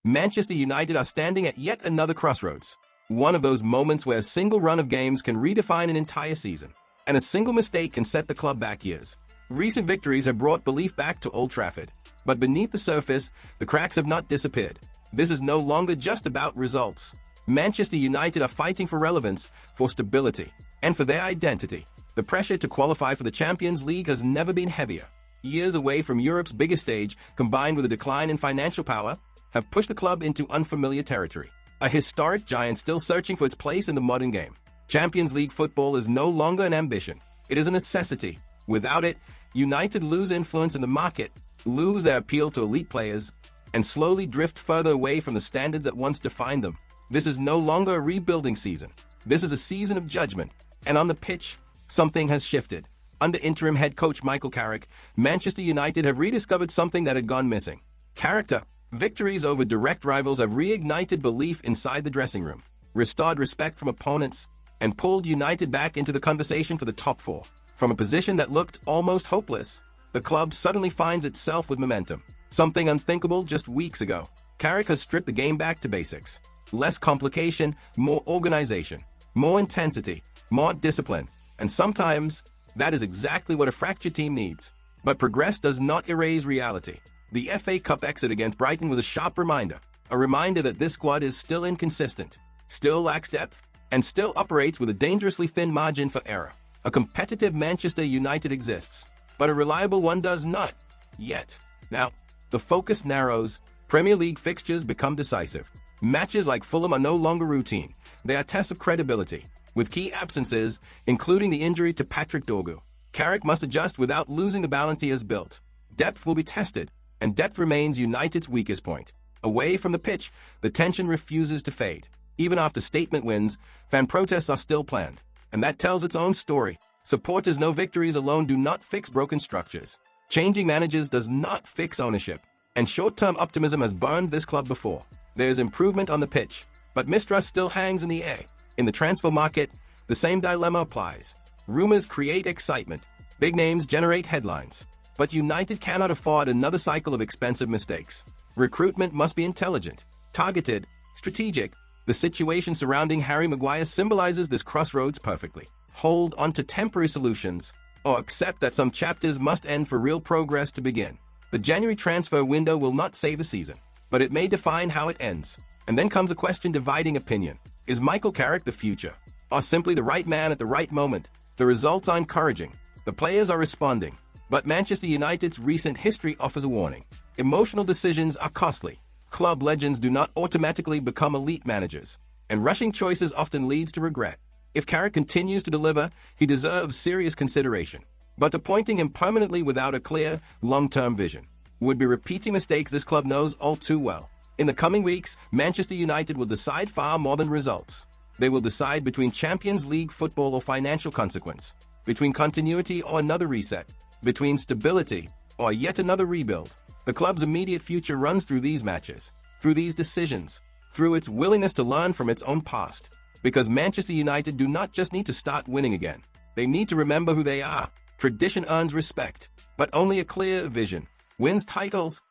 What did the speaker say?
Manchester United are standing at yet another crossroads. One of those moments where a single run of games can redefine an entire season, and a single mistake can set the club back years. Recent victories have brought belief back to Old Trafford, but beneath the surface, the cracks have not disappeared. This is no longer just about results. Manchester United are fighting for relevance, for stability, and for their identity. The pressure to qualify for the Champions League has never been heavier. Years away from Europe's biggest stage, combined with a decline in financial power, have pushed the club into unfamiliar territory. A historic giant still searching for its place in the modern game. Champions League football is no longer an ambition. It is a necessity. Without it, United lose influence in the market, lose their appeal to elite players, and slowly drift further away from the standards that once defined them. This is no longer a rebuilding season. This is a season of judgment. And on the pitch, something has shifted. Under interim head coach Michael Carrick, Manchester United have rediscovered something that had gone missing. Character. Victories over direct rivals have reignited belief inside the dressing room, restored respect from opponents, and pulled United back into the conversation for the top four. From a position that looked almost hopeless, the club suddenly finds itself with momentum. Something unthinkable just weeks ago. Carrick has stripped the game back to basics. Less complication, more organization, more intensity, more discipline. And sometimes, that is exactly what a fractured team needs. But progress does not erase reality. The FA Cup exit against Brighton was a sharp reminder. A reminder that this squad is still inconsistent, still lacks depth, and still operates with a dangerously thin margin for error. A competitive Manchester United exists, but a reliable one does not, yet. Now, the focus narrows. Premier League fixtures become decisive. Matches like Fulham are no longer routine. They are tests of credibility, with key absences, including the injury to Patrick Dorgu. Carrick must adjust without losing the balance he has built. Depth will be tested, and depth remains United's weakest point. Away from the pitch, the tension refuses to fade. Even after statement wins, fan protests are still planned. And that tells its own story. Supporters know victories alone do not fix broken structures. Changing managers does not fix ownership. And short-term optimism has burned this club before. There is improvement on the pitch, but mistrust still hangs in the air. In the transfer market, the same dilemma applies. Rumors create excitement. Big names generate headlines. But United cannot afford another cycle of expensive mistakes. Recruitment must be intelligent, targeted, strategic. The situation surrounding Harry Maguire symbolizes this crossroads perfectly. Hold on to temporary solutions, or accept that some chapters must end for real progress to begin. The January transfer window will not save the season, but it may define how it ends. And then comes a question dividing opinion. Is Michael Carrick the future, or simply the right man at the right moment? The results are encouraging. The players are responding. But Manchester United's recent history offers a warning. Emotional decisions are costly. Club legends do not automatically become elite managers, and rushing choices often leads to regret. If Carrick continues to deliver, he deserves serious consideration. But appointing him permanently without a clear, long-term vision would be repeating mistakes this club knows all too well. In the coming weeks, Manchester United will decide far more than results. They will decide between Champions League football or financial consequence, between continuity or another reset, between stability or yet another rebuild. The club's immediate future runs through these matches, through these decisions, through its willingness to learn from its own past. Because Manchester United do not just need to start winning again. They need to remember who they are. Tradition earns respect, but only a clear vision wins titles.